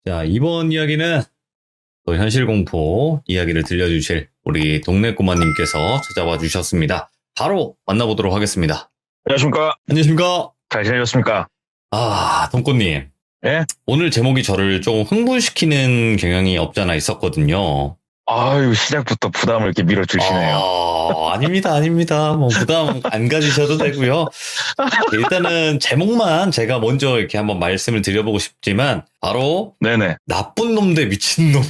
자, 이번 이야기는 또 현실 공포 이야기를 들려주실 우리 동네 꼬마님께서 찾아와 주셨습니다. 바로 만나보도록 하겠습니다. 안녕하십니까? 안녕하십니까? 잘 지내셨습니까? 동꼬님. 예? 오늘 제목이 저를 좀 흥분시키는 경향이 없잖아 있었거든요. 아유, 시작부터 부담을 이렇게 밀어주시네요. 아닙니다. 뭐 부담 안 가지셔도 되고요. 일단은 제목만 제가 먼저 이렇게 한번 말씀을 드려보고 싶지만 바로 네네. 나쁜 놈 대 미친 놈이에요.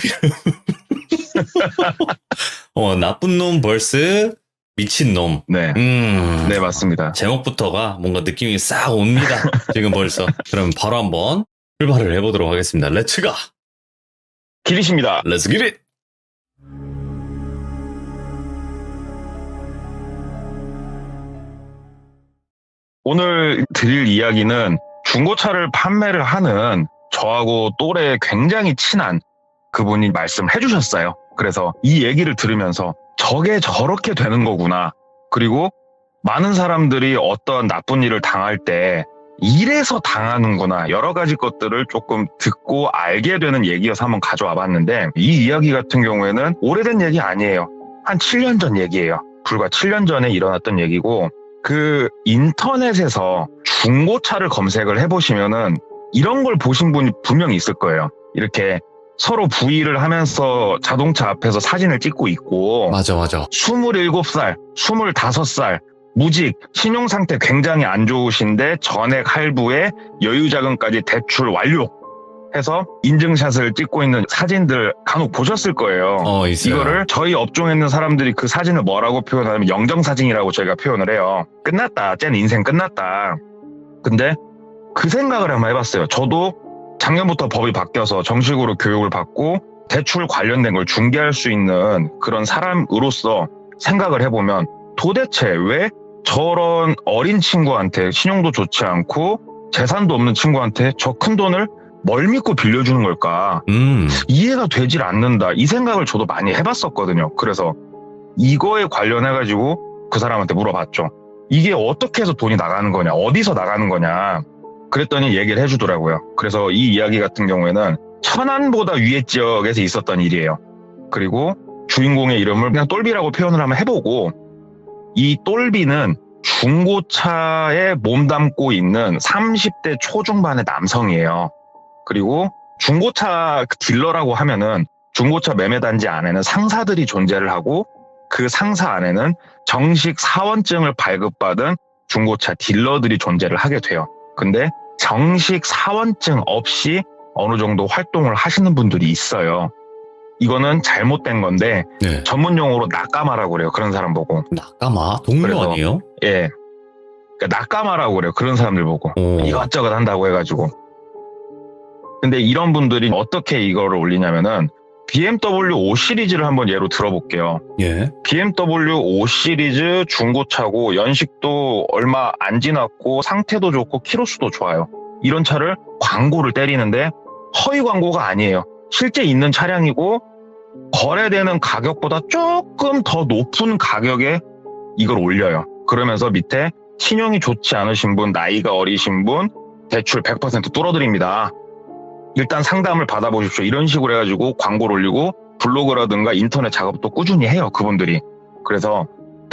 나쁜 놈 vs 미친 놈. 네. 네, 맞습니다. 제목부터가 뭔가 느낌이 싹 옵니다. 지금 벌써. 그럼 바로 한번 출발을 해보도록 하겠습니다. 렛츠가! 기리십니다. 렛츠 기릿! 오늘 드릴 이야기는 중고차를 판매를 하는 저하고 또래 굉장히 친한 그분이 말씀을 해주셨어요. 그래서 이 얘기를 들으면서 저게 저렇게 되는 거구나. 그리고 많은 사람들이 어떤 나쁜 일을 당할 때 이래서 당하는구나. 여러 가지 것들을 조금 듣고 알게 되는 얘기여서 한번 가져와 봤는데 이 이야기 같은 경우에는 오래된 얘기 아니에요. 한 7년 전 얘기예요. 불과 7년 전에 일어났던 얘기고 그 인터넷에서 중고차를 검색을 해보시면은 이런 걸 보신 분이 분명히 있을 거예요. 이렇게 서로 부의를 하면서 자동차 앞에서 사진을 찍고 있고 맞아. 27살, 25살 무직, 신용상태 굉장히 안 좋으신데 전액 할부에 여유자금까지 대출 완료 해서 인증샷을 찍고 있는 사진들 간혹 보셨을 거예요. 있어요. 이거를 저희 업종에 있는 사람들이 그 사진을 뭐라고 표현하면 영정사진이라고 저희가 표현을 해요. 끝났다. 쟤는 인생 끝났다. 근데 그 생각을 한번 해봤어요. 저도 작년부터 법이 바뀌어서 정식으로 교육을 받고 대출 관련된 걸 중개할 수 있는 그런 사람으로서 생각을 해보면 도대체 왜 저런 어린 친구한테 신용도 좋지 않고 재산도 없는 친구한테 저 큰 돈을 뭘 믿고 빌려주는 걸까? 이해가 되질 않는다. 이 생각을 저도 많이 해봤었거든요. 그래서 이거에 관련해가지고 그 사람한테 물어봤죠. 이게 어떻게 해서 돈이 나가는 거냐? 어디서 나가는 거냐? 그랬더니 얘기를 해주더라고요. 그래서 이 이야기 같은 경우에는 천안보다 위에 지역에서 있었던 일이에요. 그리고 주인공의 이름을 그냥 똘비라고 표현을 한번 해보고 이 똘비는 중고차에 몸담고 있는 30대 초중반의 남성이에요. 그리고 중고차 딜러라고 하면은 중고차 매매단지 안에는 상사들이 존재를 하고 그 상사 안에는 정식 사원증을 발급받은 중고차 딜러들이 존재를 하게 돼요. 근데 정식 사원증 없이 어느 정도 활동을 하시는 분들이 있어요. 이거는 잘못된 건데 네. 전문 용어로 낙가마라고 그래요. 그런 사람 보고. 낙가마? 동료 그래서, 아니에요? 예. 그러니까 낙가마라고 그래요. 그런 사람들 보고. 이것저것 한다고 해가지고. 근데 이런 분들이 어떻게 이거를 올리냐면은 BMW 5 시리즈를 한번 예로 들어볼게요. 예. BMW 5 시리즈 중고차고 연식도 얼마 안 지났고 상태도 좋고 키로수도 좋아요. 이런 차를 광고를 때리는데 허위 광고가 아니에요. 실제 있는 차량이고 거래되는 가격보다 조금 더 높은 가격에 이걸 올려요. 그러면서 밑에 신용이 좋지 않으신 분, 나이가 어리신 분 대출 100% 뚫어드립니다. 일단 상담을 받아보십시오. 이런 식으로 해가지고 광고를 올리고 블로그라든가 인터넷 작업도 꾸준히 해요. 그분들이. 그래서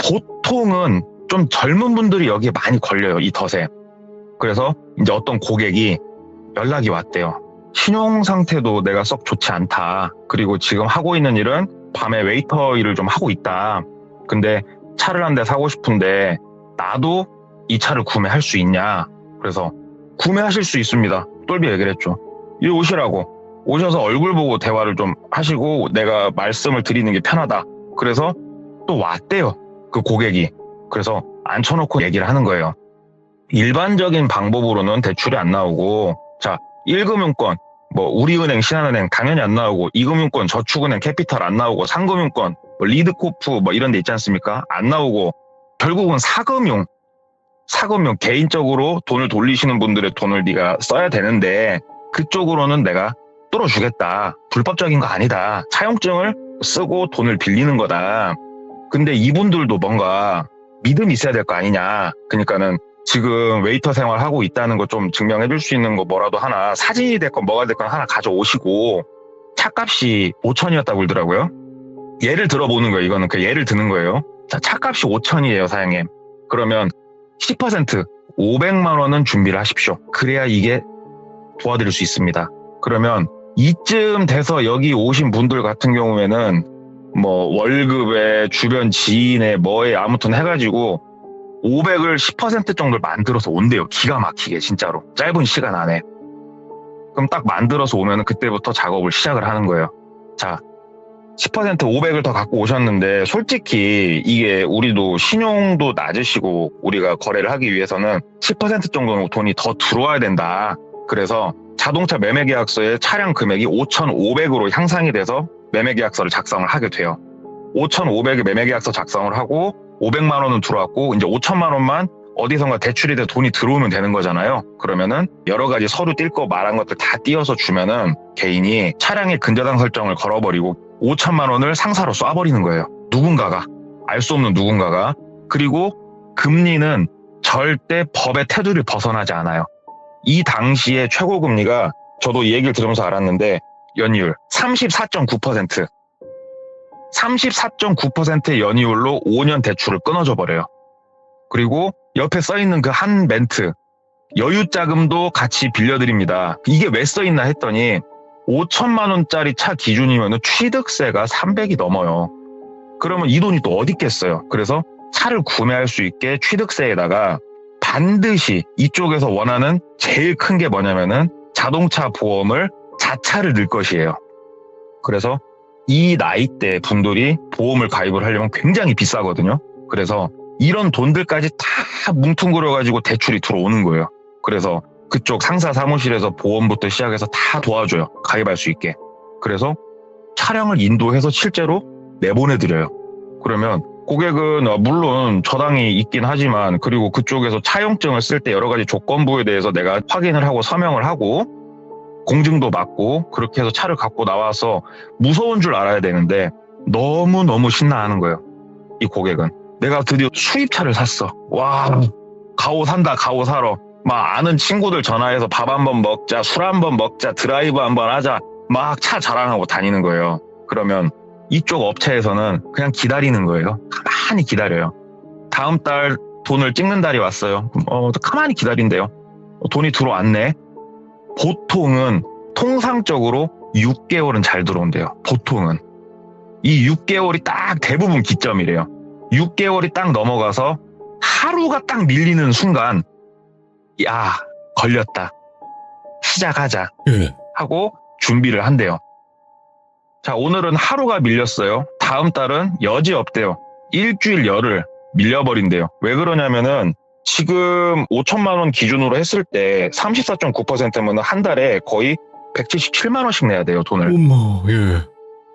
보통은 좀 젊은 분들이 여기에 많이 걸려요. 이 덫에. 그래서 이제 어떤 고객이 연락이 왔대요. 신용 상태도 내가 썩 좋지 않다. 그리고 지금 하고 있는 일은 밤에 웨이터 일을 좀 하고 있다. 근데 차를 한 대 사고 싶은데 나도 이 차를 구매할 수 있냐. 그래서 구매하실 수 있습니다. 똘비 얘기를 했죠. 이리 오시라고. 오셔서 얼굴 보고 대화를 좀 하시고 내가 말씀을 드리는 게 편하다. 그래서 또 왔대요. 그 고객이. 그래서 앉혀놓고 얘기를 하는 거예요. 일반적인 방법으로는 대출이 안 나오고 자 1금융권 뭐 우리은행, 신한은행 당연히 안 나오고 2금융권, 저축은행, 캐피탈 안 나오고 3금융권, 뭐 리드코프 뭐 이런 데 있지 않습니까? 안 나오고 결국은 4금융 개인적으로 돈을 돌리시는 분들의 돈을 네가 써야 되는데 그쪽으로는 내가 뚫어주겠다. 불법적인 거 아니다. 차용증을 쓰고 돈을 빌리는 거다. 근데 이분들도 뭔가 믿음이 있어야 될 거 아니냐. 그러니까는 지금 웨이터 생활하고 있다는 거 좀 증명해 줄 수 있는 거 뭐라도 하나, 사진이 됐건 뭐가 됐건 하나 가져오시고, 차값이 5천이었다고 그러더라고요. 예를 들어보는 거예요. 이거는 그 예를 드는 거예요. 자, 차값이 5천이에요, 사장님. 그러면 10% 500만 원은 준비를 하십시오. 그래야 이게 도와드릴 수 있습니다. 그러면 이쯤 돼서 여기 오신 분들 같은 경우에는 뭐 월급에 주변 지인에 뭐에 아무튼 해가지고 500을 10% 정도를 만들어서 온대요. 기가 막히게 진짜로 짧은 시간 안에. 그럼 딱 만들어서 오면 그때부터 작업을 시작을 하는 거예요. 자, 10% 500을 더 갖고 오셨는데 솔직히 이게 우리도 신용도 낮으시고 우리가 거래를 하기 위해서는 10% 정도는 돈이 더 들어와야 된다. 그래서 자동차 매매계약서에 차량 금액이 5,500으로 향상이 돼서 매매계약서를 작성을 하게 돼요. 5,500의 매매계약서 작성을 하고 500만 원은 들어왔고 이제 5천만 원만 어디선가 대출이 돼 돈이 들어오면 되는 거잖아요. 그러면은 여러 가지 서류 뛸 거 말한 것들 다 띄어서 주면은 개인이 차량의 근저당 설정을 걸어버리고 5천만 원을 상사로 쏴버리는 거예요. 누군가가, 알 수 없는 누군가가. 그리고 금리는 절대 법의 테두리를 벗어나지 않아요. 이 당시에 최고 금리가 저도 이 얘기를 들으면서 알았는데 연이율 34.9%. 34.9%의 연이율로 5년 대출을 끊어줘 버려요. 그리고 옆에 써있는 그 한 멘트, 여유자금도 같이 빌려드립니다. 이게 왜 써있나 했더니 5천만 원짜리 차 기준이면 취득세가 300이 넘어요. 그러면 이 돈이 또 어디 있겠어요. 그래서 차를 구매할 수 있게 취득세에다가 반드시 이쪽에서 원하는 제일 큰 게 뭐냐면은 자동차 보험을 자차를 넣을 것이에요. 그래서 이 나이대 분들이 보험을 가입을 하려면 굉장히 비싸거든요. 그래서 이런 돈들까지 다 뭉뚱그려가지고 대출이 들어오는 거예요. 그래서 그쪽 상사 사무실에서 보험부터 시작해서 다 도와줘요. 가입할 수 있게. 그래서 차량을 인도해서 실제로 내보내드려요. 그러면 고객은 물론 저당이 있긴 하지만 그리고 그쪽에서 차용증을 쓸 때 여러 가지 조건부에 대해서 내가 확인을 하고 서명을 하고 공증도 받고 그렇게 해서 차를 갖고 나와서 무서운 줄 알아야 되는데 너무너무 신나하는 거예요. 이 고객은. 내가 드디어 수입차를 샀어. 와, 가오 산다, 가오 사러. 막 아는 친구들 전화해서 밥 한번 먹자, 술 한번 먹자, 드라이브 한번 하자. 막 차 자랑하고 다니는 거예요. 그러면 이쪽 업체에서는 그냥 기다리는 거예요. 가만히 기다려요. 다음 달 돈을 찍는 달이 왔어요. 가만히 기다린대요. 돈이 들어왔네. 보통은 통상적으로 6개월은 잘 들어온대요. 보통은. 이 6개월이 딱 대부분 기점이래요. 6개월이 딱 넘어가서 하루가 딱 밀리는 순간 야, 걸렸다. 시작하자. 하고 준비를 한대요. 자, 오늘은 하루가 밀렸어요. 다음 달은 여지없대요. 일주일 열흘 밀려버린대요. 왜 그러냐면은 지금 5천만 원 기준으로 했을 때 34.9%면 한 달에 거의 177만 원씩 내야 돼요, 돈을. 어머, 예.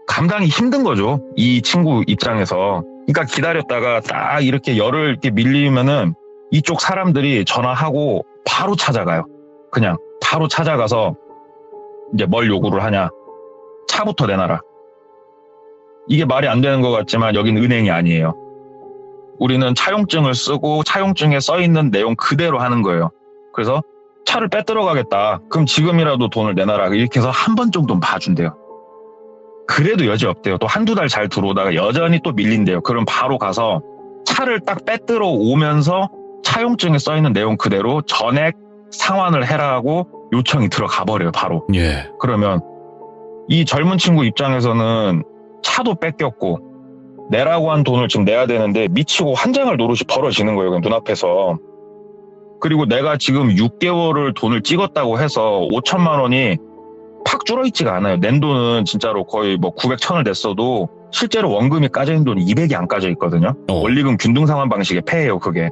감당이 힘든 거죠, 이 친구 입장에서. 그러니까 기다렸다가 딱 이렇게 열흘 이렇게 밀리면은 이쪽 사람들이 전화하고 바로 찾아가요. 그냥 바로 찾아가서 이제 뭘 요구를 하냐. 차부터 내놔라. 이게 말이 안 되는 것 같지만 여긴 은행이 아니에요. 우리는 차용증을 쓰고 차용증에 써있는 내용 그대로 하는 거예요. 그래서 차를 빼들어 가겠다. 그럼 지금이라도 돈을 내놔라. 이렇게 해서 한 번 정도는 봐준대요. 그래도 여지없대요. 또 한두 달 잘 들어오다가 여전히 또 밀린대요. 그럼 바로 가서 차를 딱 빼들어 오면서 차용증에 써있는 내용 그대로 전액 상환을 해라 하고 요청이 들어가 버려요. 바로. 예. 그러면 이 젊은 친구 입장에서는 차도 뺏겼고 내라고 한 돈을 지금 내야 되는데 미치고 환장할 노릇이 벌어지는 거예요. 그냥 눈앞에서. 그리고 내가 지금 6개월을 돈을 찍었다고 해서 5천만 원이 팍 줄어있지가 않아요. 낸 돈은 진짜로 거의 뭐 900, 1000을 냈어도 실제로 원금이 까져있는 돈이 200이 안 까져 있거든요. 원리금 균등상환 방식의 폐예요, 그게.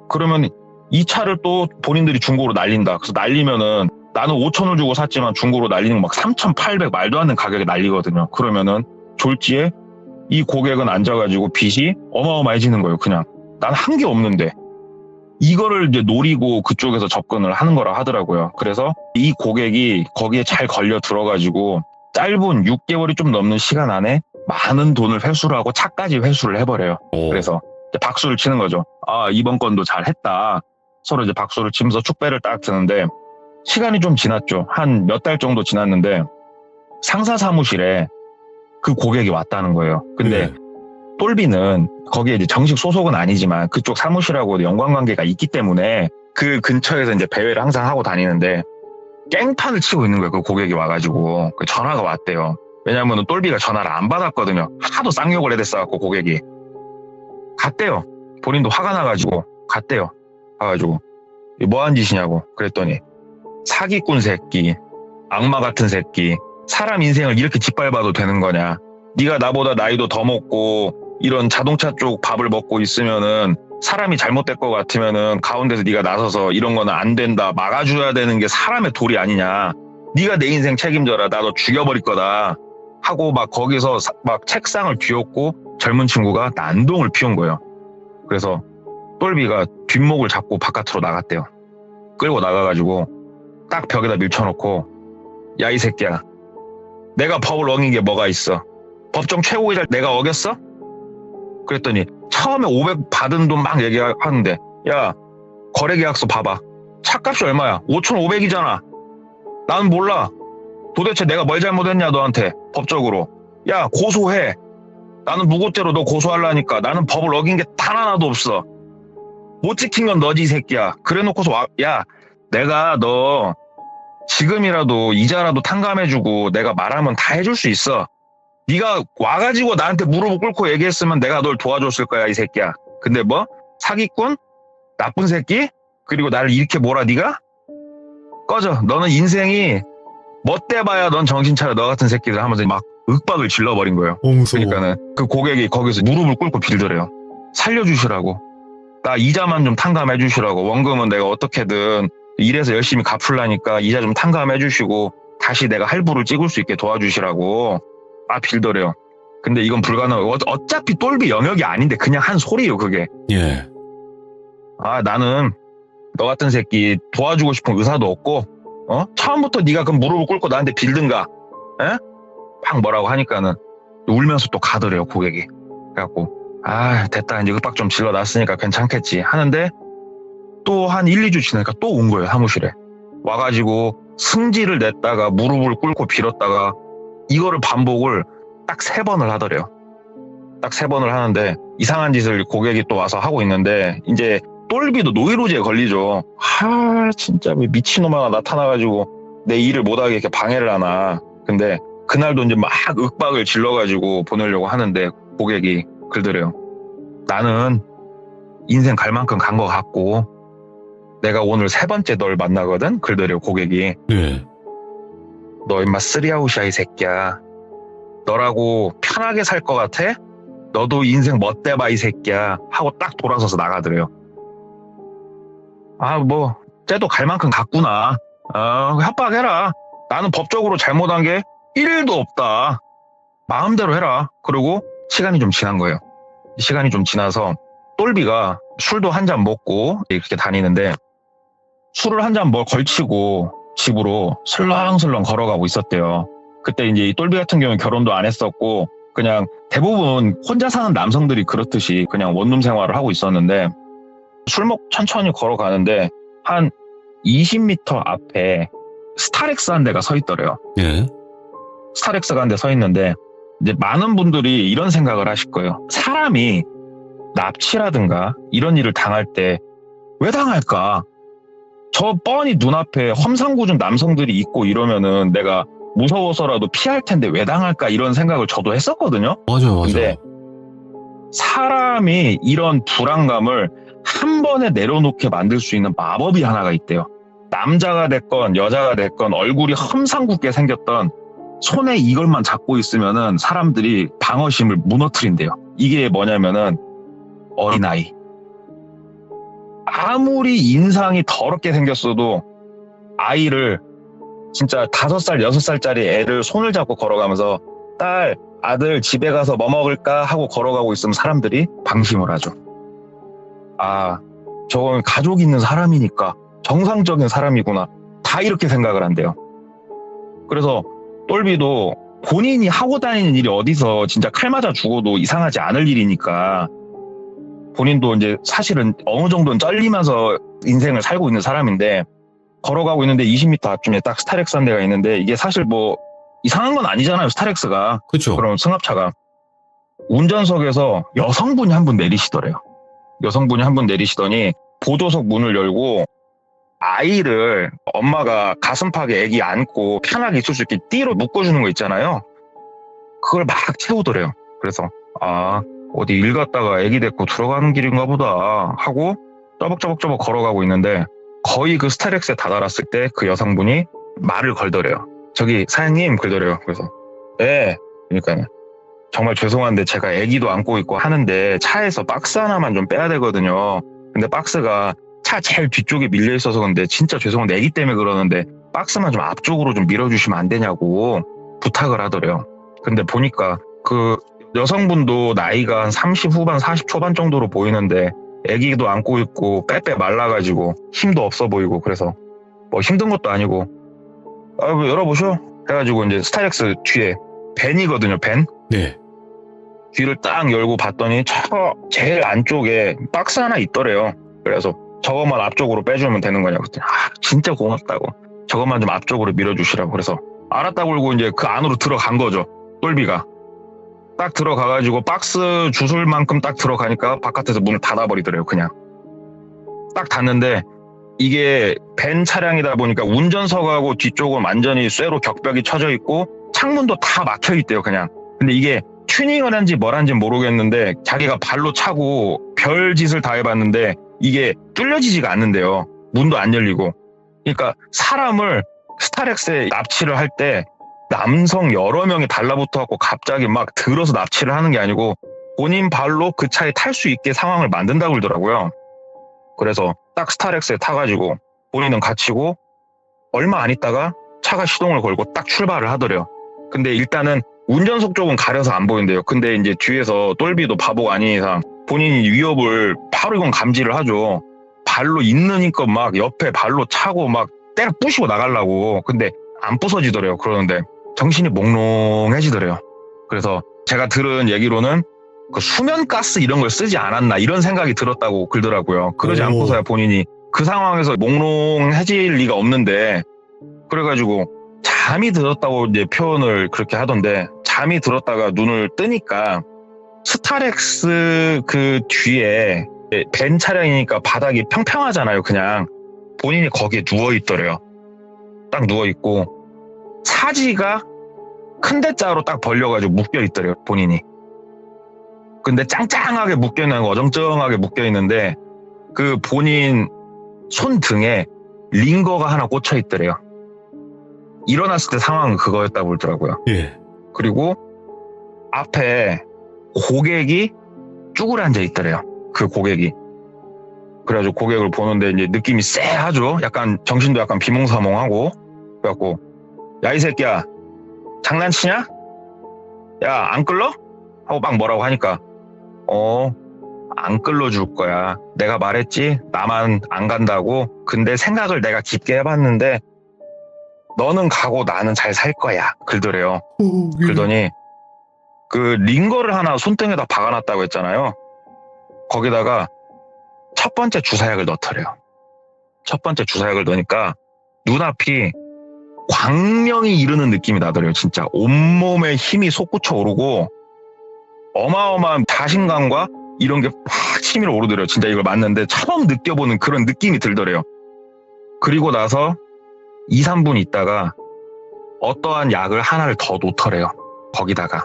그러면 이 차를 또 본인들이 중고로 날린다. 그래서 날리면은 나는 5천을 주고 샀지만 중고로 날리는 막 3,800 말도 안 되는 가격에 날리거든요. 그러면은 졸지에 이 고객은 앉아가지고 빚이 어마어마해지는 거예요. 그냥 난 한 게 없는데 이거를 이제 노리고 그쪽에서 접근을 하는 거라 하더라고요. 그래서 이 고객이 거기에 잘 걸려 들어가지고 짧은 6개월이 좀 넘는 시간 안에 많은 돈을 회수를 하고 차까지 회수를 해버려요. 그래서 이제 박수를 치는 거죠. 아, 이번 건도 잘했다. 서로 이제 박수를 치면서 축배를 딱 드는데 시간이 좀 지났죠. 한 몇 달 정도 지났는데 상사 사무실에 그 고객이 왔다는 거예요. 근데 네. 똘비는 거기에 이제 정식 소속은 아니지만 그쪽 사무실하고 연관관계가 있기 때문에 그 근처에서 이제 배회를 항상 하고 다니는데 깽판을 치고 있는 거예요. 그 고객이 와가지고 그 전화가 왔대요. 왜냐하면 똘비가 전화를 안 받았거든요. 하도 쌍욕을 해댔어갖고 고객이 갔대요. 본인도 화가 나가지고 갔대요. 가가지고 뭐한 짓이냐고 그랬더니 사기꾼 새끼, 악마 같은 새끼, 사람 인생을 이렇게 짓밟아도 되는 거냐? 네가 나보다 나이도 더 먹고 이런 자동차 쪽 밥을 먹고 있으면은 사람이 잘못될 것 같으면은 가운데서 네가 나서서 이런 거는 안 된다 막아줘야 되는 게 사람의 도리 아니냐? 네가 내 인생 책임져라. 나 너 죽여버릴 거다. 하고 막 거기서 막 책상을 뒤엎고 젊은 친구가 난동을 피운 거예요. 그래서 똘비가 뒷목을 잡고 바깥으로 나갔대요. 끌고 나가가지고 딱 벽에다 밀쳐놓고 야, 이 새끼야. 내가 법을 어긴 게 뭐가 있어? 법정 최고의자를 내가 어겼어? 그랬더니 처음에 500 받은 돈 막 얘기하는데 야, 거래계약서 봐봐. 차값이 얼마야? 5,500이잖아. 나는 몰라. 도대체 내가 뭘 잘못했냐 너한테 법적으로. 야, 고소해. 나는 무고죄로 너 고소하려니까. 나는 법을 어긴 게 단 하나도 없어. 못 지킨 건 너지 이 새끼야. 그래놓고서 야, 내가 너 지금이라도 이자라도 탕감해주고 내가 말하면 다 해줄 수 있어. 네가 와가지고 나한테 무릎을 꿇고 얘기했으면 내가 널 도와줬을 거야 이 새끼야. 근데 뭐? 사기꾼? 나쁜 새끼? 그리고 나를 이렇게 몰아 네가? 꺼져. 너는 인생이 멋대 봐야 넌 정신 차려. 너 같은 새끼들 하면서 막 윽박을 질러버린 거예요. 그러니까는 그 고객이 거기서 무릎을 꿇고 빌더래요. 살려주시라고. 나 이자만 좀 탕감해 주시라고. 원금은 내가 어떻게든 일해서 열심히 갚으려니까 이자 좀 탕감해 주시고 다시 내가 할부를 찍을 수 있게 도와주시라고 빌더래요. 근데 이건 불가능해요. 어차피 똘비 영역이 아닌데 그냥 한 소리예요 그게. 예. 나는 너 같은 새끼 도와주고 싶은 의사도 없고 처음부터 네가 그럼 무릎을 꿇고 나한테 빌든가. 에? 막 뭐라고 하니까는 울면서 또 가더래요 고객이. 그래갖고 됐다 이제 윽박 좀 질러놨으니까 괜찮겠지 하는데 또 한 1, 2주 지나니까 또 온 거예요 사무실에. 와가지고 승질을 냈다가 무릎을 꿇고 빌었다가 이거를 반복을 딱 3번을 하더래요. 딱 3번을 하는데 이상한 짓을 고객이 또 와서 하고 있는데 이제 똘비도 노이로제에 걸리죠. 진짜 왜 미친놈 하나 나타나가지고 내 일을 못하게 이렇게 방해를 하나. 근데 그날도 이제 막 윽박을 질러가지고 보내려고 하는데 고객이 그러더래요. 나는 인생 갈 만큼 간 것 같고 내가 오늘 3번째 널 만나거든? 그러더래요 고객이. 예. 너 임마 쓰리아웃이야 이 새끼야. 너라고 편하게 살 것 같아? 너도 인생 멋대봐 이 새끼야. 하고 딱 돌아서서 나가더래요. 쟤도 갈 만큼 갔구나. 협박해라. 나는 법적으로 잘못한 게 1일도 없다. 마음대로 해라. 그리고 시간이 좀 지난 거예요. 시간이 좀 지나서 똘비가 술도 한 잔 먹고 이렇게 다니는데 술을 한 잔 걸치고 집으로 슬렁슬렁 걸어가고 있었대요. 그때 이제 이 똘비 같은 경우는 결혼도 안 했었고 그냥 대부분 혼자 사는 남성들이 그렇듯이 그냥 원룸 생활을 하고 있었는데 술 먹고 천천히 걸어가는데 한 20m 앞에 스타렉스 한 대가 서 있더래요. 예. 스타렉스가 한 대 서 있는데 이제 많은 분들이 이런 생각을 하실 거예요. 사람이 납치라든가 이런 일을 당할 때 왜 당할까? 저 뻔히 눈앞에 험상궂은 남성들이 있고 이러면은 내가 무서워서라도 피할 텐데 왜 당할까? 이런 생각을 저도 했었거든요. 맞아요. 근데 사람이 이런 불안감을 한 번에 내려놓게 만들 수 있는 마법이 하나가 있대요. 남자가 됐건 여자가 됐건 얼굴이 험상궂게 생겼던 손에 이걸만 잡고 있으면은 사람들이 방어심을 무너뜨린대요. 이게 뭐냐면은 어린아이. 아무리 인상이 더럽게 생겼어도 아이를 진짜 5살, 6살짜리 애를 손을 잡고 걸어가면서 딸, 아들 집에 가서 뭐 먹을까 하고 걸어가고 있으면 사람들이 방심을 하죠. 저건 가족 있는 사람이니까 정상적인 사람이구나. 다 이렇게 생각을 한대요. 그래서 똘비도 본인이 하고 다니는 일이 어디서 진짜 칼 맞아 죽어도 이상하지 않을 일이니까 본인도 이제 사실은 어느 정도는 쩔리면서 인생을 살고 있는 사람인데 걸어가고 있는데 20m 앞쯤에 딱 스타렉스 한 대가 있는데 이게 사실 뭐 이상한 건 아니잖아요. 스타렉스가. 그렇죠. 그럼 승합차가. 운전석에서 여성분이 한 분 내리시더래요. 여성분이 한 분 내리시더니 보조석 문을 열고 아이를 엄마가 가슴팍에 아기 안고 편하게 있을 수 있게 띠로 묶어주는 거 있잖아요. 그걸 막 채우더래요. 그래서 어디 일 갔다가 아기 데리고 들어가는 길인가 보다 하고 쪼벅쪼벅 걸어가고 있는데 거의 그 스타렉스에 다다랐을 때 그 여성분이 말을 걸더래요. 저기 사장님 그러더래요. 그래서 네. 그러니까 정말 죄송한데 제가 아기도 안고 있고 하는데 차에서 박스 하나만 좀 빼야 되거든요. 근데 박스가 차 제일 뒤쪽에 밀려 있어서 근데 진짜 죄송한데 아기 때문에 그러는데 박스만 좀 앞쪽으로 좀 밀어주시면 안 되냐고 부탁을 하더래요. 근데 보니까 그 여성분도 나이가 한 30 후반 40 초반 정도로 보이는데 아기도 안고 있고 빼빼 말라가지고 힘도 없어 보이고 그래서 뭐 힘든 것도 아니고 뭐 열어보셔 해가지고 이제 스타렉스 뒤에 벤이거든요. 벤. 네. 뒤를 딱 열고 봤더니 저 제일 안쪽에 박스 하나 있더래요. 그래서 저것만 앞쪽으로 빼주면 되는 거냐고. 진짜 고맙다고. 저것만 좀 앞쪽으로 밀어주시라고. 그래서 알았다고 그러고 이제 그 안으로 들어간 거죠. 똘비가. 딱 들어가가지고 박스 주술 만큼 딱 들어가니까 바깥에서 문을 닫아버리더래요. 그냥. 딱 닫는데 이게 벤 차량이다 보니까 운전석하고 뒤쪽은 완전히 쇠로 격벽이 쳐져 있고 창문도 다 막혀 있대요. 그냥. 근데 이게 튜닝을 한지 뭘 한지 모르겠는데 자기가 발로 차고 별 짓을 다 해봤는데 이게 뚫려지지가 않는데요. 문도 안 열리고. 그러니까 사람을 스타렉스에 납치를 할 때 남성 여러 명이 달라붙어갖고 갑자기 막 들어서 납치를 하는 게 아니고 본인 발로 그 차에 탈 수 있게 상황을 만든다고 그러더라고요. 그래서 딱 스타렉스에 타가지고 본인은 갇히고 얼마 안 있다가 차가 시동을 걸고 딱 출발을 하더래요. 근데 일단은 운전석 쪽은 가려서 안 보인대요. 근데 이제 뒤에서 똘비도 바보가 아닌 이상 본인이 위협을 바로 이건 감지를 하죠. 발로 있는 힘껏 막 옆에 발로 차고 막 때려 부시고 나가려고. 근데 안 부서지더래요. 그러는데 정신이 몽롱해지더래요. 그래서 제가 들은 얘기로는 그 수면가스 이런 걸 쓰지 않았나 이런 생각이 들었다고 그러더라고요. 그러지 않고서야 본인이 그 상황에서 몽롱해질 리가 없는데 그래가지고 잠이 들었다고 이제 표현을 그렇게 하던데 잠이 들었다가 눈을 뜨니까 스타렉스 그 뒤에 벤 차량이니까 바닥이 평평하잖아요. 그냥 본인이 거기에 누워있더래요. 딱 누워있고 사지가 큰 대자로 딱 벌려가지고 묶여있더래요. 본인이. 근데 짱짱하게 묶여있는 거 어정쩡하게 묶여있는데 그 본인 손등에 링거가 하나 꽂혀있더래요. 일어났을 때 상황은 그거였다고 그러더라고요. 예. 그리고 앞에 고객이 쭈그려 앉아 있더래요. 그 고객이. 그래가지고 고객을 보는데 이제 느낌이 쎄하죠. 약간 정신도 약간 비몽사몽하고. 그래갖고 야 이 새끼야 장난치냐? 야 안 끌러? 하고 막 뭐라고 하니까 안 끌러줄 거야. 내가 말했지 나만 안 간다고. 근데 생각을 내가 깊게 해봤는데 너는 가고 나는 잘 살 거야. 그러더래요. 그러더니 그 링거를 하나 손등에다 박아놨다고 했잖아요. 거기다가 첫 번째 주사약을 넣더래요. 첫 번째 주사약을 넣으니까 눈앞이 광명이 이르는 느낌이 나더래요. 진짜 온몸에 힘이 솟구쳐 오르고 어마어마한 자신감과 이런 게 팍 치밀어 오르더래요. 진짜 이걸 맞는데 처음 느껴보는 그런 느낌이 들더래요. 그리고 나서 2, 3분 있다가 어떠한 약을 하나를 더 놓더래요. 거기다가.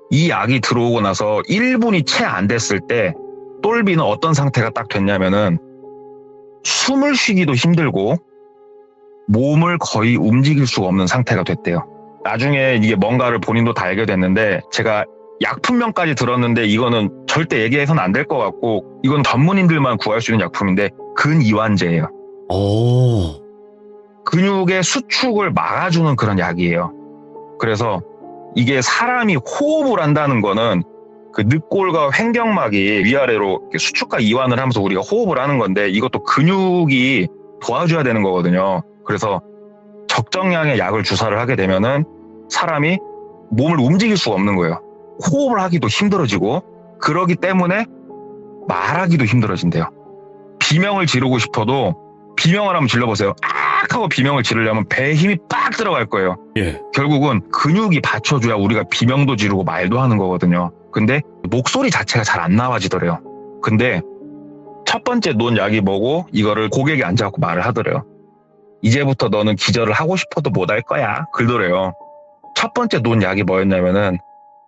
이 약이 들어오고 나서 1분이 채 안 됐을 때 똘비는 어떤 상태가 딱 됐냐면은 숨을 쉬기도 힘들고 몸을 거의 움직일 수가 없는 상태가 됐대요. 나중에 이게 뭔가를 본인도 다 알게 됐는데 제가 약품명까지 들었는데 이거는 절대 얘기해서는 안 될 것 같고 이건 전문인들만 구할 수 있는 약품인데 근이완제예요. 오. 근육의 수축을 막아주는 그런 약이에요. 그래서 이게 사람이 호흡을 한다는 거는 그 늑골과 횡격막이 위아래로 수축과 이완을 하면서 우리가 호흡을 하는 건데 이것도 근육이 도와줘야 되는 거거든요. 그래서 적정량의 약을 주사를 하게 되면은 사람이 몸을 움직일 수가 없는 거예요. 호흡을 하기도 힘들어지고 그러기 때문에 말하기도 힘들어진대요. 비명을 지르고 싶어도 비명을 한번 질러보세요. 악 하고 비명을 지르려면 배에 힘이 빡 들어갈 거예요. 예. 결국은 근육이 받쳐줘야 우리가 비명도 지르고 말도 하는 거거든요. 근데 목소리 자체가 잘 안 나와지더래요. 근데 첫 번째 논 약이 뭐고 이거를 고객이 앉아갖고 말을 하더래요. 이제부터 너는 기절을 하고 싶어도 못 할 거야. 그러더래요. 첫 번째 논 약이 뭐였냐면은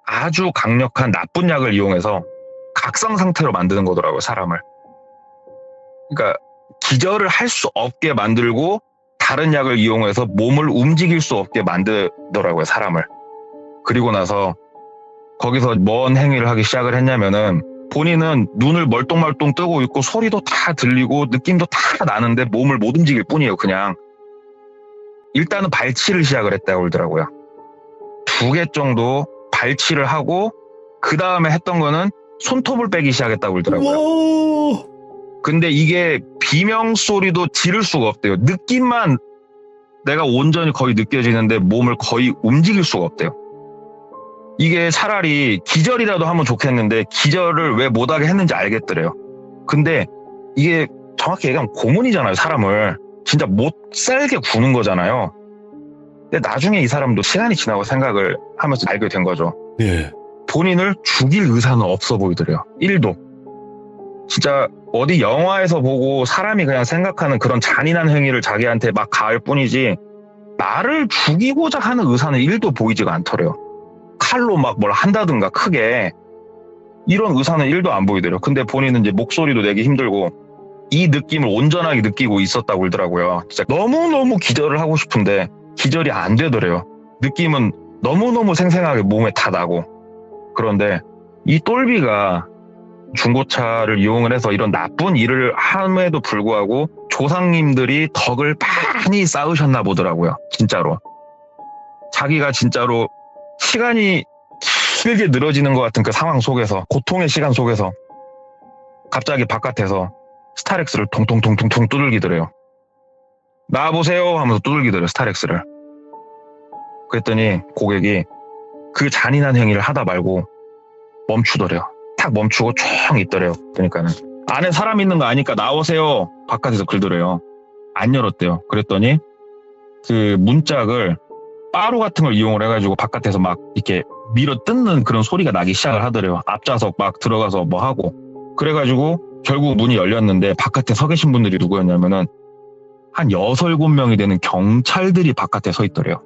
아주 강력한 나쁜 약을 이용해서 각성 상태로 만드는 거더라고요, 사람을. 그러니까 기절을 할 수 없게 만들고 다른 약을 이용해서 몸을 움직일 수 없게 만들더라고요, 사람을. 그리고 나서 거기서 뭔 행위를 하기 시작을 했냐면은 본인은 눈을 멀뚱멀뚱 뜨고 있고 소리도 다 들리고 느낌도 다 나는데 몸을 못 움직일 뿐이에요, 그냥. 일단은 발치를 시작을 했다고 그러더라고요. 2개 정도 발치를 하고 그 다음에 했던 거는 손톱을 빼기 시작했다고 그러더라고요. 오. 근데 이게 비명 소리도 지를 수가 없대요. 느낌만 내가 온전히 거의 느껴지는데 몸을 거의 움직일 수가 없대요. 이게 차라리 기절이라도 하면 좋겠는데 기절을 왜 못하게 했는지 알겠더래요. 근데 이게 정확히 얘기하면 고문이잖아요, 사람을. 진짜 못 살게 구는 거잖아요. 근데 나중에 이 사람도 시간이 지나고 생각을 하면서 알게 된 거죠. 예. 본인을 죽일 의사는 없어 보이더래요. 1도. 진짜 어디 영화에서 보고 사람이 그냥 생각하는 그런 잔인한 행위를 자기한테 막 가할 뿐이지 나를 죽이고자 하는 의사는 1도 보이지가 않더래요. 칼로 막 뭘 한다든가 크게 이런 의사는 1도 안 보이더래요. 근데 본인은 이제 목소리도 내기 힘들고 이 느낌을 온전하게 느끼고 있었다고 그러더라고요. 진짜 너무너무 기절을 하고 싶은데 기절이 안 되더래요. 느낌은 너무너무 생생하게 몸에 다 나고. 그런데 이 똘비가 중고차를 이용을 해서 이런 나쁜 일을 함에도 불구하고 조상님들이 덕을 많이 쌓으셨나 보더라고요. 진짜로. 자기가 진짜로 시간이 길게 늘어지는 것 같은 그 상황 속에서, 고통의 시간 속에서 갑자기 바깥에서 스타렉스를 통통통통통 두들기더래요. 나와보세요 하면서 두들기더래요, 스타렉스를. 그랬더니 고객이 그 잔인한 행위를 하다 말고 멈추더래요. 탁 멈추고 총 있더래요. 그러니까는 안에 사람 있는 거 아니까 나오세요. 바깥에서 긁더래요. 안 열었대요. 그랬더니 그 문짝을 빠루 같은 걸 이용을 해가지고 바깥에서 막 이렇게 밀어 뜯는 그런 소리가 나기 시작을 하더래요. 앞좌석 막 들어가서 뭐 하고. 그래가지고 결국 문이 열렸는데 바깥에 서 계신 분들이 누구였냐면은 한 6, 7명이 되는 경찰들이 바깥에 서 있더래요.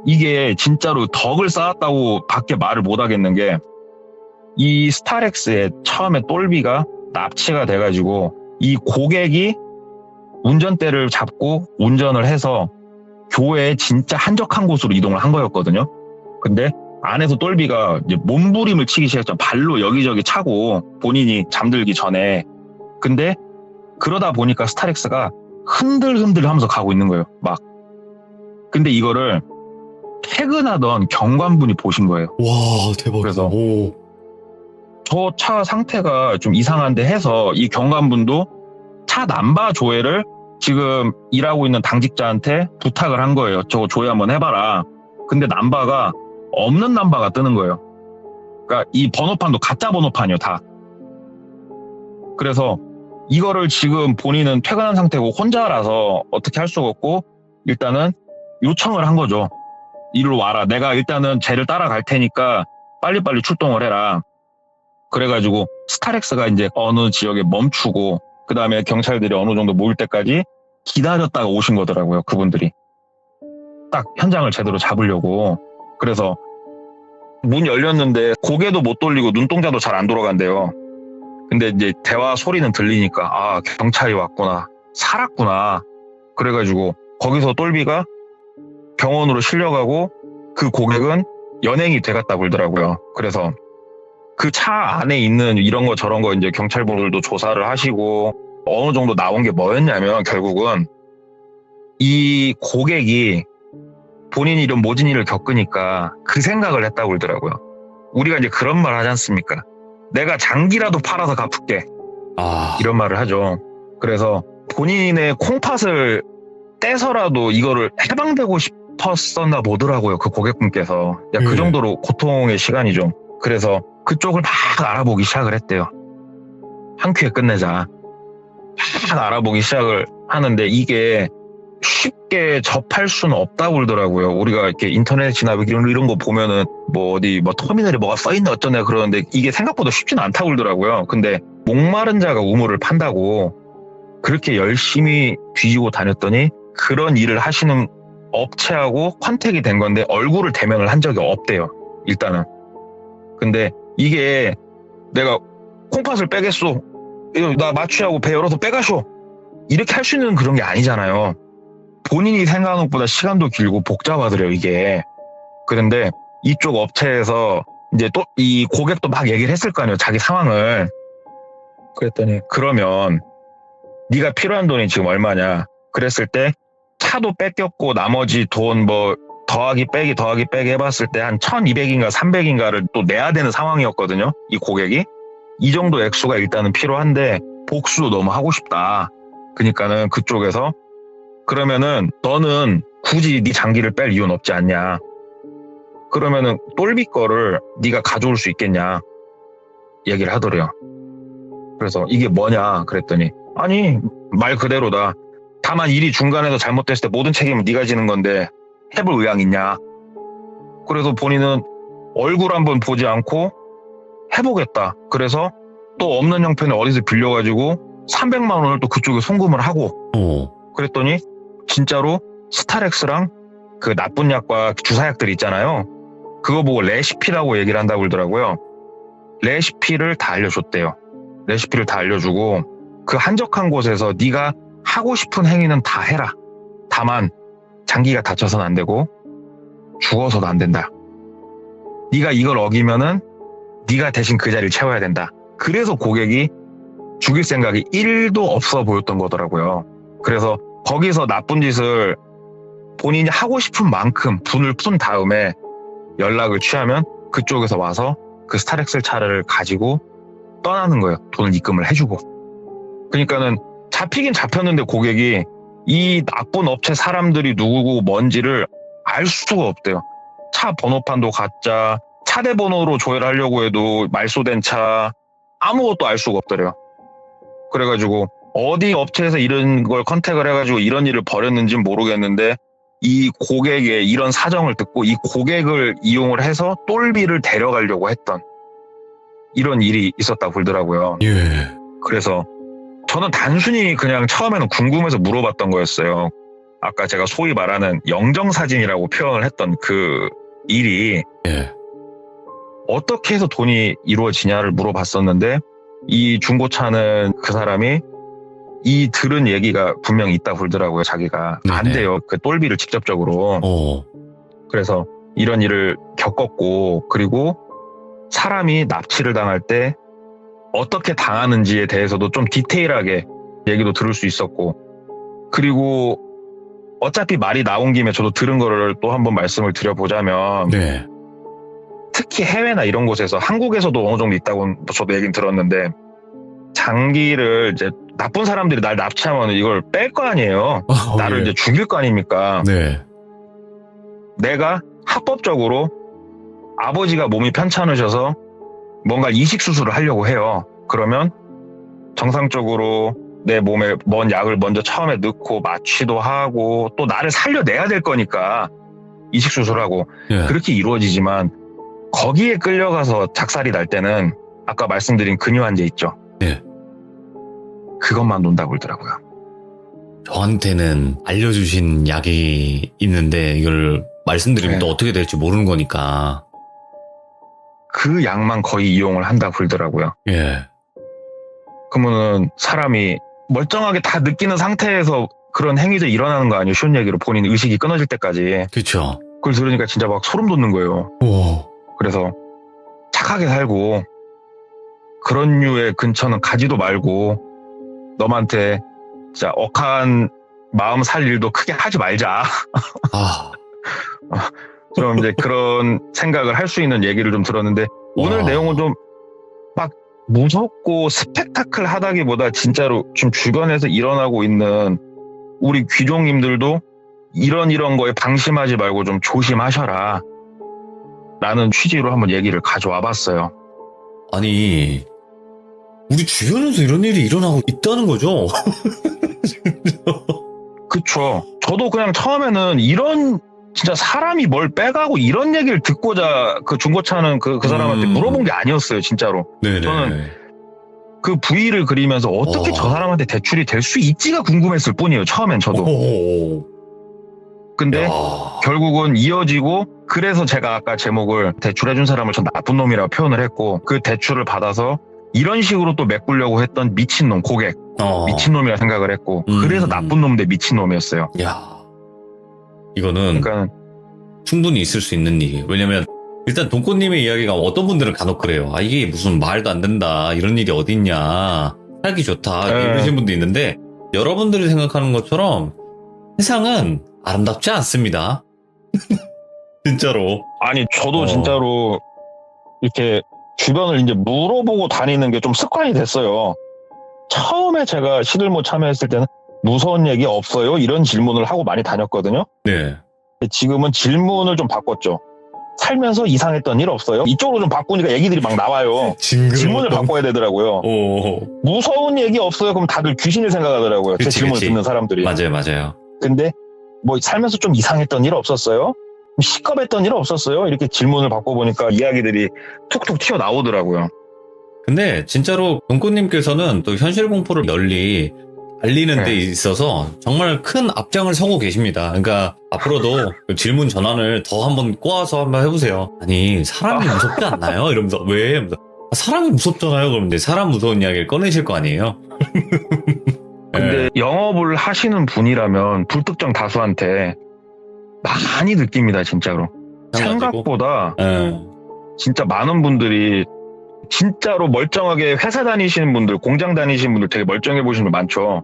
이게 진짜로 덕을 쌓았다고 밖에 말을 못 하겠는 게 이 스타렉스에 처음에 똘비가 납치가 돼가지고 이 고객이 운전대를 잡고 운전을 해서 교외에 진짜 한적한 곳으로 이동을 한 거였거든요. 근데 안에서 똘비가 이제 몸부림을 치기 시작했죠. 발로 여기저기 차고 본인이 잠들기 전에. 근데 그러다 보니까 스타렉스가 흔들흔들 하면서 가고 있는 거예요. 막. 근데 이거를 퇴근하던 경관분이 보신 거예요. 와, 대박이다. 그래서 오. 저 차 상태가 좀 이상한데 해서 이 경관분도 차 남바 조회를 지금 일하고 있는 당직자한테 부탁을 한 거예요. 저거 조회 한번 해봐라. 근데 남바가 없는 남바가 뜨는 거예요. 그러니까 이 번호판도 가짜 번호판이요, 다. 그래서 이거를 지금 본인은 퇴근한 상태고 혼자라서 어떻게 할 수가 없고 일단은 요청을 한 거죠. 이리로 와라. 내가 일단은 쟤를 따라갈 테니까 빨리빨리 출동을 해라. 그래가지고 스타렉스가 이제 어느 지역에 멈추고 그 다음에 경찰들이 어느 정도 모일 때까지 기다렸다가 오신 거더라고요. 그분들이. 딱 현장을 제대로 잡으려고. 그래서 문 열렸는데 고개도 못 돌리고 눈동자도 잘 안 돌아간대요. 근데 이제 대화 소리는 들리니까 아, 경찰이 왔구나. 살았구나. 그래가지고 거기서 똘비가 병원으로 실려가고 그 고객은 연행이 돼갔다고 그러더라고요. 그래서 그 차 안에 있는 이런 거 저런 거 이제 경찰분들도 조사를 하시고 어느 정도 나온 게 뭐였냐면 결국은 이 고객이 본인이 이런 모진 일을 겪으니까 그 생각을 했다고 그러더라고요. 우리가 이제 그런 말 하지 않습니까? 내가 장기라도 팔아서 갚을게. 아. 이런 말을 하죠. 그래서 본인의 콩팥을 떼서라도 이거를 해방되고 싶었었나 보더라고요. 그 고객분께서. 그 정도로 고통의 시간이죠. 그래서 그쪽을 막 알아보기 시작을 했대요. 한 큐에 끝내자. 막 알아보기 시작을 하는데 이게 쉽게 접할 수는 없다고 그러더라고요. 우리가 이렇게 인터넷이나 이런 거 보면은 뭐 어디 뭐 터미널에 뭐가 써있네 어쩌네 그러는데 이게 생각보다 쉽지는 않다고 그러더라고요. 근데 목마른 자가 우물을 판다고 그렇게 열심히 뒤지고 다녔더니 그런 일을 하시는 업체하고 컨택이 된 건데 얼굴을 대면을 한 적이 없대요. 일단은. 근데 이게 내가 콩팥을 빼겠소. 이거 나 마취하고 배 열어서 빼가쇼. 이렇게 할 수 있는 그런 게 아니잖아요. 본인이 생각하는 것보다 시간도 길고 복잡하더래요, 이게. 그런데 이쪽 업체에서 이제 또 이 고객도 막 얘기를 했을 거 아니에요, 자기 상황을. 그랬더니 그러면 네가 필요한 돈이 지금 얼마냐. 그랬을 때 차도 뺏겼고 나머지 돈 뭐 더하기 빼기 해봤을 때 한 1200인가 300인가를 또 내야 되는 상황이었거든요. 이 고객이. 이 정도 액수가 일단은 필요한데 복수도 너무 하고 싶다. 그러니까는 그쪽에서 그러면은 너는 굳이 네 장기를 뺄 이유는 없지 않냐. 그러면은 똘비 거를 네가 가져올 수 있겠냐. 얘기를 하더래요. 그래서 이게 뭐냐 그랬더니 아니 말 그대로다. 다만 일이 중간에서 잘못됐을 때 모든 책임은 네가 지는 건데 해볼 의향 있냐. 그래서 본인은 얼굴 한번 보지 않고 해보겠다. 그래서 또 없는 형편에 어디서 빌려가지고 300만 원을 또 그쪽에 송금을 하고 그랬더니 진짜로 스타렉스랑 그 나쁜 약과 주사약들 있잖아요. 그거 보고 레시피라고 얘기를 한다고 그러더라고요. 레시피를 다 알려줬대요. 레시피를 다 알려주고 그 한적한 곳에서 네가 하고 싶은 행위는 다 해라. 다만 장기가 다쳐서는 안 되고 죽어서도 안 된다. 네가 이걸 어기면은 네가 대신 그 자리를 채워야 된다. 그래서 고객이 죽일 생각이 1도 없어 보였던 거더라고요. 그래서 거기서 나쁜 짓을 본인이 하고 싶은 만큼 분을 푼 다음에 연락을 취하면 그쪽에서 와서 그 스타렉스 차를 가지고 떠나는 거예요. 돈을 입금을 해주고. 그러니까는 잡히긴 잡혔는데 고객이 이 나쁜 업체 사람들이 누구고 뭔지를 알 수가 없대요. 차 번호판도 가짜, 차대 번호로 조회하려고 해도 말소된 차, 아무것도 알 수가 없더래요. 그래가지고 어디 업체에서 이런 걸 컨택을 해가지고 이런 일을 벌였는지 모르겠는데 이 고객의 이런 사정을 듣고 이 고객을 이용을 해서 똘비를 데려가려고 했던 이런 일이 있었다고 그러더라고요. 예. 그래서 저는 단순히 그냥 처음에는 궁금해서 물어봤던 거였어요. 아까 제가 소위 말하는 영정사진이라고 표현을 했던 그 일이 예. 어떻게 해서 돈이 이루어지냐를 물어봤었는데 이 중고차는 그 사람이 이 들은 얘기가 분명히 있다고 그러더라고요. 자기가 안 네네. 돼요. 그 똘비를 직접적으로. 그래서 이런 일을 겪었고 그리고 사람이 납치를 당할 때 어떻게 당하는지에 대해서도 좀 디테일하게 얘기도 들을 수 있었고 그리고 어차피 말이 나온 김에 저도 들은 거를 또 한번 말씀을 드려보자면 네. 특히 해외나 이런 곳에서 한국에서도 어느 정도 있다고 저도 얘기는 들었는데 장기를 이제 나쁜 사람들이 날 납치하면 이걸 뺄 거 아니에요. 나를 예. 이제 죽일 거 아닙니까? 네. 내가 합법적으로 아버지가 몸이 편찮으셔서 뭔가 이식 수술을 하려고 해요. 그러면 정상적으로 내 몸에 뭔 약을 먼저 처음에 넣고 마취도 하고 또 나를 살려내야 될 거니까 이식 수술하고 예. 그렇게 이루어지지만 거기에 끌려가서 작살이 날 때는 아까 말씀드린 근유환제 있죠. 예. 그것만 논다고 그러더라고요. 저한테는 알려주신 약이 있는데 이걸 말씀드리면 네. 또 어떻게 될지 모르는 거니까. 그 약만 거의 이용을 한다고 그러더라고요. 예. 그러면은 사람이 멀쩡하게 다 느끼는 상태에서 그런 행위들이 일어나는 거 아니에요? 쉬운 얘기로 본인 의식이 끊어질 때까지. 그쵸. 그걸 들으니까 진짜 막 소름 돋는 거예요. 오. 그래서 착하게 살고 그런 류의 근처는 가지도 말고 너한테 진짜 억한 마음 살 일도 크게 하지 말자. 아. 좀 이제 그런 생각을 할 수 있는 얘기를 좀 들었는데 오늘 와. 내용은 좀 막 무섭고 스펙타클 하다기보다 진짜로 좀 주변에서 일어나고 있는 우리 귀족님들도 이런 거에 방심하지 말고 좀 조심하셔라 라는 취지로 한번 얘기를 가져와 봤어요. 아니, 우리 주변에서 이런 일이 일어나고 있다는 거죠. 그쵸. 저도 그냥 처음에는 이런 진짜 사람이 뭘 빼가고 이런 얘기를 듣고자 그 중고차는 그 사람한테 물어본 게 아니었어요, 진짜로. 네네. 저는 그 V를 그리면서 어떻게 저 사람한테 대출이 될 수 있지가 궁금했을 뿐이에요, 처음엔 저도. 근데 야. 결국은 이어지고, 그래서 제가 아까 제목을 대출해준 사람을 전 나쁜 놈이라고 표현을 했고, 그 대출을 받아서 이런 식으로 또 메꾸려고 했던 미친놈, 고객, 미친놈이라 생각을 했고, 그래서 나쁜 놈 대 미친놈이었어요. 야, 이거는 그러니까 충분히 있을 수 있는 일이에요. 왜냐면 일단 돈꽃님의 이야기가 어떤 분들은 간혹 그래요. 아, 이게 무슨 말도 안 된다, 이런 일이 어딨냐, 살기 좋다, 이러신 분도 있는데, 여러분들이 생각하는 것처럼 세상은 아름답지 않습니다. 진짜로. 아니 저도 진짜로 이렇게 주변을 이제 물어보고 다니는 게 좀 습관이 됐어요. 처음에 제가 시들모 참여했을 때는 무서운 얘기 없어요? 이런 질문을 하고 많이 다녔거든요. 네. 지금은 질문을 좀 바꿨죠. 살면서 이상했던 일 없어요? 이쪽으로 좀 바꾸니까 얘기들이 막 나와요. 질문을 바꿔야 되더라고요. 무서운 얘기 없어요? 그럼 다들 귀신을 생각하더라고요. 제 질문을 듣는 사람들이. 맞아요. 근데 뭐 살면서 좀 이상했던 일 없었어요? 시겁했던 일 없었어요? 이렇게 질문을 바꿔보니까 이야기들이 툭툭 튀어나오더라고요. 근데 진짜로 돈꽃님께서는 또 현실 공포를 널리 알리는 데 있어서 정말 큰 앞장을 서고 계십니다. 그러니까 앞으로도 그 질문 전환을 더 한번 꼬아서 한번 해보세요. 아니, 사람이 무섭지 않나요? 이러면서 왜? 이러면서, 사람이 무섭잖아요. 그러면 이제 사람 무서운 이야기를 꺼내실 거 아니에요? 근데 영업을 하시는 분이라면 불특정 다수한테 많이 느낍니다, 진짜로. 생각보다 진짜 많은 분들이 진짜로 멀쩡하게 회사 다니시는 분들, 공장 다니시는 분들 되게 멀쩡해 보시는 분 많죠.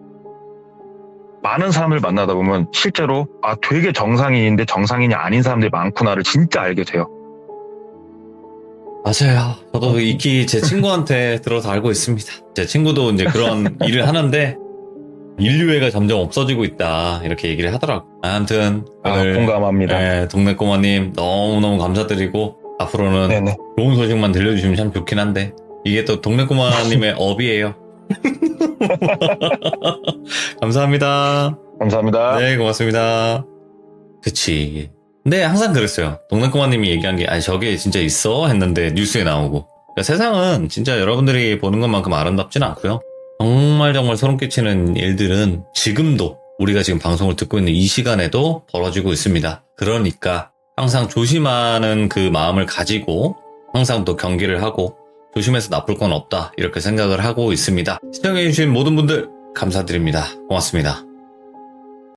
많은 사람을 만나다 보면 실제로 아, 되게 정상인인데 정상인이 아닌 사람들이 많구나를 진짜 알게 돼요. 맞아요. 저도 익히 제 친구한테 들어서 알고 있습니다. 제 친구도 이제 그런 일을 하는데 인류애가 점점 없어지고 있다, 이렇게 얘기를 하더라고. 아무튼 오늘 공감합니다. 동네 꼬마님 너무너무 감사드리고, 앞으로는 좋은 소식만 들려주시면 참 좋긴 한데, 이게 또 동네 꼬마님의 업이에요. 감사합니다. 감사합니다. 네, 고맙습니다. 그치. 근데 항상 그랬어요. 동네 꼬마님이 얘기한 게, 아니 저게 진짜 있어? 했는데 뉴스에 나오고. 그러니까 세상은 진짜 여러분들이 보는 것만큼 아름답진 않고요. 정말 소름 끼치는 일들은 지금도, 우리가 지금 방송을 듣고 있는 이 시간에도 벌어지고 있습니다. 그러니까 항상 조심하는 그 마음을 가지고 항상 또 경계를 하고, 조심해서 나쁠 건 없다, 이렇게 생각을 하고 있습니다. 시청해주신 모든 분들 감사드립니다. 고맙습니다.